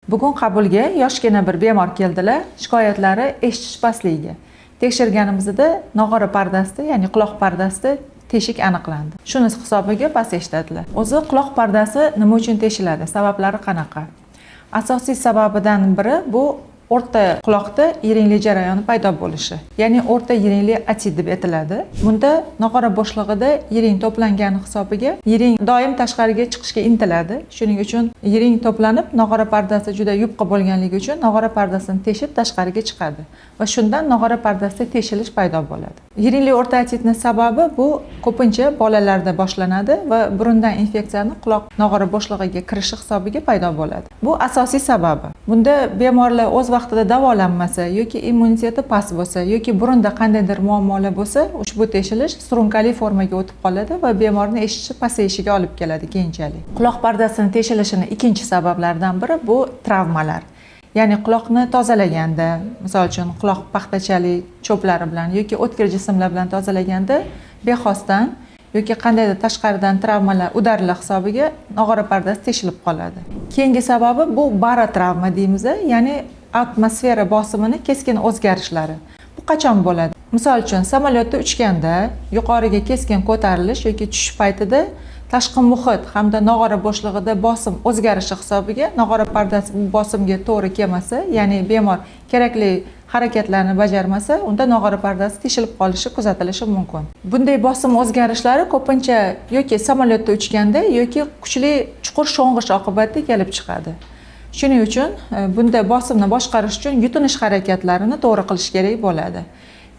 Bugun qabulga yoshgina bir bemor keldilar. Shikoyatlari eshitish pastligiga. Tekshirganimizda nog'ora pardasida, ya'ni quloq pardasida teshik aniqlandi. Shuni hisobiga past eshitadilar. O'zi quloq pardasi nima uchun teshiladi? Sabablari qanaqa? Asosiy sababidan biri bu o'rta quloqda yiringli jarayoni paydo bo'lishi. Ya'ni o'rta yiringli otit deb aytiladi. Bunda nog'ora bo'shlig'ida yiring to'plangani hisobiga yiring doim tashqariga chiqishga intiladi. Shuning uchun yiring to'planib, nog'ora pardasi juda yupqa bo'lganligi uchun nog'ora pardasini teshib tashqariga chiqadi va shundan nog'ora pardasida teshilish paydo bo'ladi. Yiringli o'rta otitning sababi bu ko'pincha bolalarda boshlanadi va burundan infeksiyani quloq nog'ora bo'shlig'iga kirishi hisobiga paydo bo'ladi. Bu asosiy sababi. Bunda bemorlar o'z vaqtida davolanmasa yoki immuniteti past bo'lsa yoki burunda qandaydir muammolar bo'lsa, ushbu teshilish surunkali formaga o'tib qoladi va bemorning eshitishi pasayishiga olib keladi keyinchalik. Quloq pardasining teshilishining ikkinchi sabablaridan biri bu travmalar. Ya'ni quloqni tozalaganda, misol uchun quloq paxtachalik cho'plari bilan yoki o'tkir jismlar bilan tozalaganda bexosdan yoki qandaydir tashqaridan travmalar, udarlar hisobiga nog'ora pardasi teshilib qoladi. Keyingi sababi bu barotravma deymiz, ya'ni atmosfera bosimini keskin o'zgarishlari. Bu qachon bo'ladi? Misol uchun samolyotda uchganda yuqoriga keskin ko'tarilish yoki tushish paytida tashqi muhit hamda nog'ora bo'shlig'ida bosim o'zgarishi hisobiga nog'ora pardasi bu bosimga to'g'ri kelmasa, ya'ni bemor kerakli harakatlarni bajarmasa, unda nog'ora pardasi teshilib qolishi kuzatilishi mumkin. Bunday bosim o'zgarishlari ko'pincha yoki samolyotda uchganda yoki kuchli chuqur sho'ng'ish oqibatida kelib chiqadi. Shuning uchun bunda bosimni boshqarish uchun yutinish harakatlarini to'g'ri qilish kerak bo'ladi.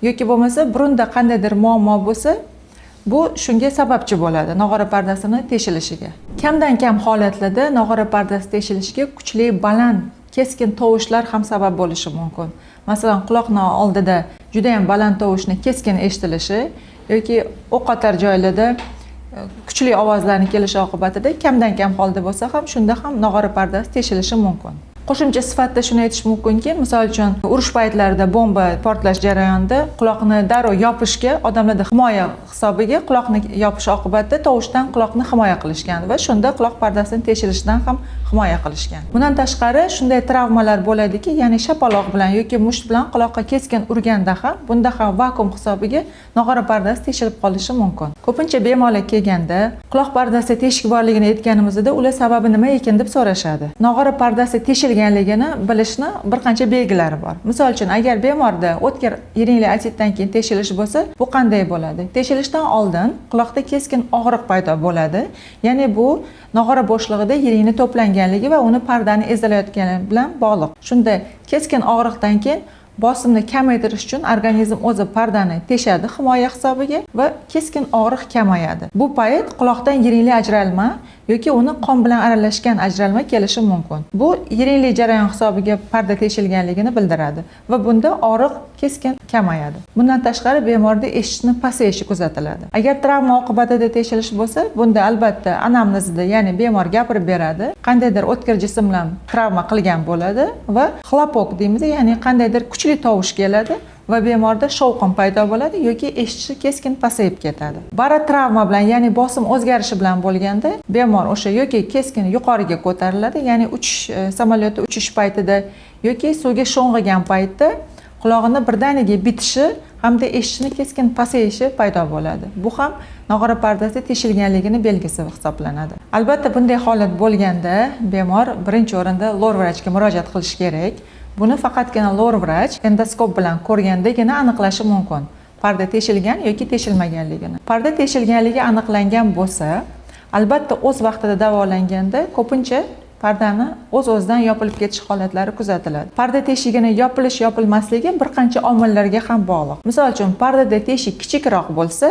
Yoki bo'lmasa burunda qandaydir muammo bo'lsa, bu shunga sababchi bo'ladi nog'ora pardasini teshilishiga. Kamdan kam holatlarda nog'ora pardasi teshilishiga kuchli, baland, keskin tovushlar ham sabab bo'lishi mumkin. Masalan, quloqning oldida juda ham baland tovushni keskin eshitilishi yoki o'qotar joylarda kuchli ovozlarning kelishi oqibatida kamdan kam holda bo'lsa ham shunda ham nog'ora pardasi teshilishi mumkin. Qo'shimcha sifatida shuni aytish mumkinki, misol uchun urush paytlarida bomba portlash jarayonida quloqni darrov yopishga odamlarda himoya hisobiga quloqni yopish oqibatida tovushdan quloqni himoya qilishgan va shunda quloq pardasining teshilishidan ham himoya qilishgan. Bundan tashqari shunday travmalar bo'ladiki, ya'ni shapaloq bilan yoki musht bilan quloqqa keskin urganda ham bunda ham vakuum hisobiga nog'ora pardasi teshilib qolishi mumkin. Ko'pincha bemorlar kelganda quloq pardasida teshik borligini aytganimizda ular sababi nima ekan deb so'rashadi. Nog'ora pardasi teshilganligini bilishni bir qancha belgilari bor. Misol uchun, agar bemorda o'tkir yiringli otitdan keyin teshilish bo'lsa, bu qanday bo'ladi? Teshilishdan oldin quloqda keskin og'riq paydo bo'ladi. Ya'ni bu nog'ora bo'shlig'ida yiringni to'planganligi va uni pardani ezalayotgani bilan bog'liq. Shunda keskin og'riqdan keyin bosimni kamaytirish uchun organizm o'zi pardani teshadi himoya hisobiga va keskin og'riq kamayadi. Bu payt quloqdan yiringli ajralma yoki uni qon bilan aralashgan ajralma kelishi mumkin. Bu yiringli jarayon hisobiga parda teshilganligini bildiradi va bunda og'riq keskin kamayadi. Bundan tashqari bemorda eshitishni pasayishi kuzatiladi. Agar travma oqibatida teshilish bo'lsa, bunda albatta anamnezida, ya'ni bemor gapirib beradi, qandaydir o'tkir jism bilan travma qilgan bo'ladi va xlopok deymiz, ya'ni qandaydir kuchli tovush keladi va bemorda shovqin paydo bo'ladi yoki eshitishi keskin pasayib ketadi. Barotravma bilan, ya'ni bosim o'zgarishi bilan bo'lganda bemor o'sha yoki keskin yuqoriga ko'tariladi, ya'ni samolyotda uchish paytida yoki suvga sho'ng'igan paytda qulog'ini birdaniga bitishi hamda eshitishni keskin pasayishi paydo bo'ladi. Bu ham nog'ora pardasi teshilganligini belgisi hisoblanadi. Albatta bunday holat bo'lganda bemor birinchi o'rinda lor vrachga murojaat qilish kerak. Buni faqatgina lor vrach endoskop bilan ko'rgandagina aniqlashi mumkin. Parda teshilgan yoki teshilmaganligini. Parda teshilganligi aniqlangan bo'lsa, albatta o'z vaqtida davolanganda ko'pincha pardani o'z-o'zidan yopilib ketish holatlari kuzatiladi. Parda teshigini yopilish-yopilmasligi bir qancha omillarga ham bog'liq. Misol uchun, pardada teshik kichikroq bo'lsa,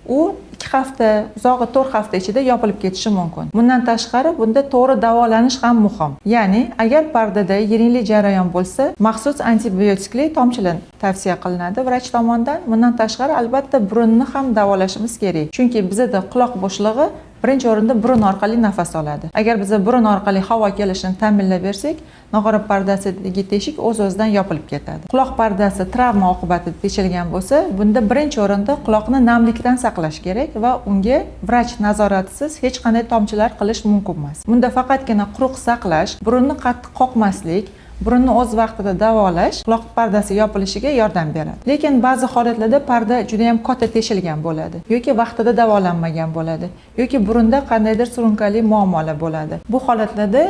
u 2 hafta, uzog'i 4 hafta ichida yopilib ketishi mumkin. Bundan tashqari bunda to'g'ri davolanish ham muhim. Ya'ni agar pardada yiringli jarayon bo'lsa, maxsus antibiotikli tomchilar tavsiya qilinadi vrach tomonidan. Bundan tashqari albatta burunni ham davolashimiz kerak. Chunki bizda quloq bo'shlig'i birinchi o'rinda burun orqali nafas oladi. Agar biz burun orqali havo kelishini ta'minlab bersak, nog'ora pardasidagi teshik o'z-o'zidan yopilib ketadi. Quloq pardasi travma oqibatida teshilgan bo'lsa, bunda birinchi o'rinda quloqni namlikdan saqlash kerak va unga vrach nazoratisiz hech qanday tomchilar qilish mumkin emas. Bunda faqatgina quruq saqlash, burunni qattiq qoqmaslik, burunni o'z vaqtida davolash quloq pardasi yopilishiga yordam beradi. Lekin ba'zi holatlarda parda juda ham katta teshilgan bo'ladi yoki vaqtida davolanmagan bo'ladi yoki burunda qandaydir surunkali muammolar bo'ladi. Bu holatlarda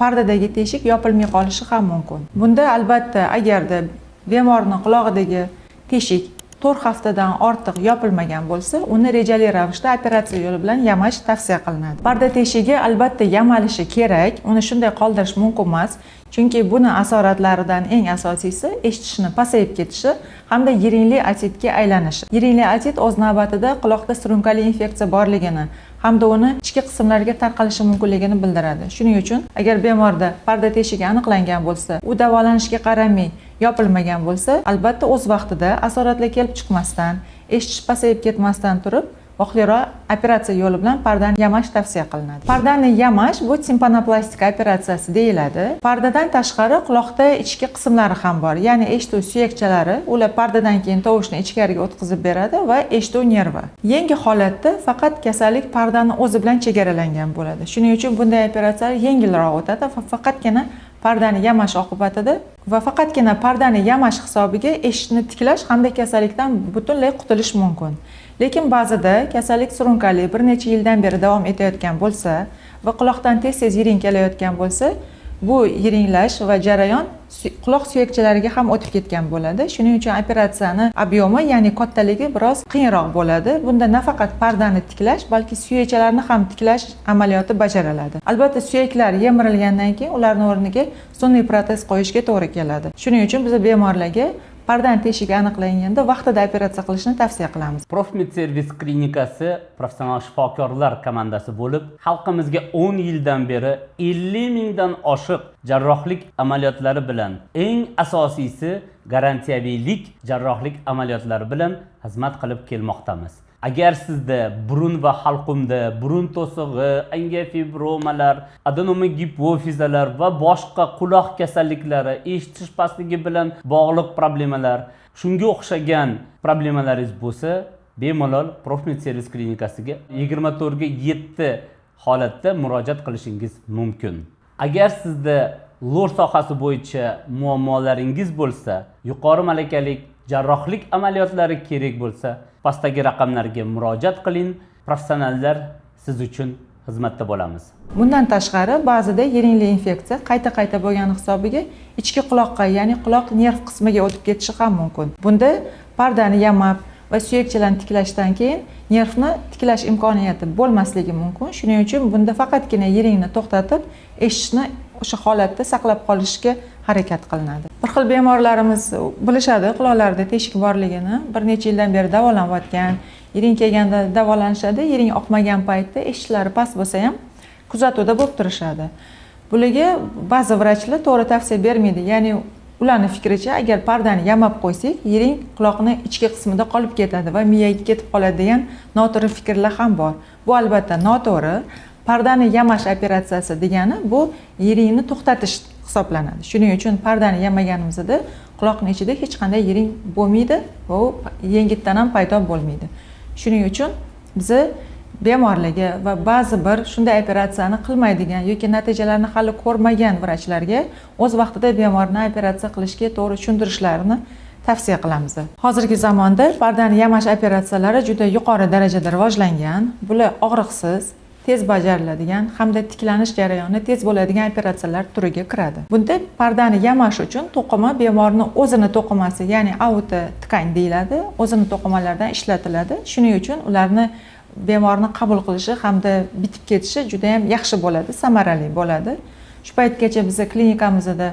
pardadagi teshik yopilmay qolishi ham mumkin. Bunda albatta agarda bemorning qulog'idagi teshik 4 haftadan ortiq yopilmagan bo'lsa, uni rejali ravishda operatsiya yo'li bilan yamash tavsiya qilinadi. Parda teshigi albatta yamalishi kerak, uni shunday qoldirish mumkin emas, chunki buni asoratlaridan eng asosiysi eshitishni pasayib ketishi hamda yiringli otitga aylanishi. Yiringli otit o'z navbatida quloqda surunkali infeksiya borligini hamda uni ichki qismlarga tarqalishi mumkinligini bildiradi. Shuning uchun agar bemorda parda teshigi aniqlangan bo'lsa, u davolanishga qaramay yopilmagan bo'lsa, albatta o'z vaqtida asoratlar kelib chiqmasdan, eshitish pasayib ketmasdan turib, vaqtliroq operatsiya yo'li bilan pardani yamash tavsiya qilinadi. Pardani yamash bu timpanoplastika operatsiyasi deyiladi. Pardadan tashqari quloqda ichki qismlari ham bor, ya'ni eshituv suyakchalari, ular pardadan keyin tovushni ichkariga o'tkazib beradi va eshituv nervi. Yangi holatda faqat kasallik pardani o'zi bilan chegaralangan bo'ladi. Shuning uchun bunday operatsiyalar yengilroq o'tadi va faqatgina pardani yamash oqibatida va faqatgina pardani yamash hisobiga eshitishni tiklash hamda kasallikdan butunlay qutulish mumkin. Lekin ba'zida kasallik surunkali bir necha yildan beri davom etayotgan bo'lsa va quloqdan tez-tez yiring kelayotgan bo'lsa, bu yiringlash va jarayon quloq suyakchalariga ham o'tib ketgan bo'ladi. Shuning uchun operatsiyani obyomi, ya'ni kattaligi biroz qiyinroq bo'ladi. Bunda nafaqat pardani tiklash, balki suyakchalarni ham tiklash amaliyoti bajariladi. Albatta, suyaklar yemirilgandan keyin ularning o'rniga sun'iy protez qo'yishga to'g'ri keladi. Shuning uchun biz bemorlarga pardani teshigi aniqlanganda vaqtida operatsiya qilishni tavsiya qilamiz. Profmed Servis klinikasi professional shifokorlar komandasi bo'lib, xalqimizga 10 yildan beri 50 mingdan oshiq jarrohlik amaliyotlari bilan, eng asosiysi garantiyaviylik jarrohlik amaliyotlari bilan xizmat qilib kelmoqdamiz. Agar sizda burun va halqumda burun to'sig'i, angiofibromlar, adenoma gipofizalar va boshqa quloq kasalliklari, eshitish pastligi bilan bog'liq problemalar, shunga o'xshagan problemalaringiz bo'lsa, bemalol Profmed Servis klinikasiga 24 ga 7 holatda murojaat qilishingiz mumkin. Agar sizda lor sohasi bo'yicha muammolaringiz bo'lsa, yuqori malakali jarrohlik amaliyotlari kerak bo'lsa, pastdagi raqamlarga murojaat qiling. Professionallar siz uchun xizmatda bo'lamiz. Bundan tashqari, ba'zida yiringli infeksiya qayta-qayta bo'lgan hisobiga ichki quloqqa, ya'ni quloq nerv qismiga o'tib ketishi ham mumkin. Bunda pardani yamab va suyakchalarni tiklashdan keyin nervni tiklash imkoniyati bo'lmasligi mumkin. Shuning uchun bunda faqatgina yiringni to'xtatib, eshitishni o'sha holatda saqlab qolishga harakat qilinadi. Bir xil bemorlarimiz bilishadi quloqlarida teshik borligini, bir necha yildan beri davolanayotgan, yiring kelganda davolanishadi, yiring oqmagan paytda eshitishlari past bo'lsa ham kuzatuvda bo'lib turishadi. Bularga ba'zi vrachlar to'g'ri tavsiya bermaydi. Ya'ni ularning fikricha, agar pardani yamab qo'ysak, yiring quloqning ichki qismida qolib ketadi va miyaga ketib qoladi degan noto'g'ri fikrlar ham bor. Bu albatta noto'g'ri. Pardani yamash operatsiyasi degani bu yiringni to'xtatish hisoblanadi. Shuning uchun pardani yamaganimizda quloqning ichida hech qanday yiring bo'lmaydi va u yengitdan ham paydo bo'lmaydi. Shuning uchun biz bemorlarga va ba'zi bir shunday operatsiyani qilmaydigan yoki natijalarini hali ko'rmagan vrachlarga o'z vaqtida bemorni operatsiya qilishga to'g'ri tushuntirishlarini tavsiya qilamiz. Hozirgi zamonda pardani yamash operatsiyalari juda yuqori darajada rivojlangan. Bular og'riqsiz, tez bajariladigan hamda tiklanish jarayoni tez bo'ladigan operatsiyalar turiga kiradi. Bunda pardani yamash uchun to'qima bemorning o'zini to'qimasi, ya'ni auto tkань deyiladi, o'zini to'qimalaridan ishlatiladi. Shuning uchun ularni bemorni qabul qilishi hamda bitib ketishi juda ham yaxshi bo'ladi, samarali bo'ladi. Shu paytgacha biz klinikamizda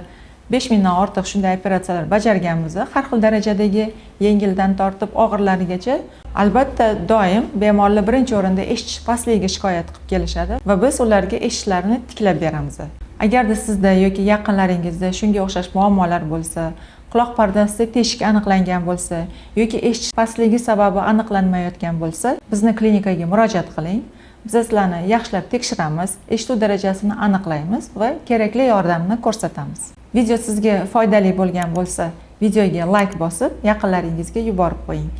5000 dan ortiq shunday operatsiyalar bajarganmiz. Har xil darajadagi yengildan tortib og'irlarigacha. Albatta doim bemorlar birinchi o'rinda eshitish pastligiga shikoyat qilib kelishadi va biz ularga eshitishlarini tiklab beramiz. Agarda sizda yoki yaqinlaringizda shunga o'xshash muammolar bo'lsa, quloq pardasida teshik aniqlangan bo'lsa yoki eshitish pastligi sababi aniqlanmayotgan bo'lsa, bizni klinikaga murojaat qiling. Biz sizlarni yaxshilab tekshiramiz, eshituv darajasini aniqlaymiz va kerakli yordamni ko'rsatamiz. Video sizga foydali bo'lgan bo'lsa, videoga like bosib, yaqinlaringizga yuborib qo'ying.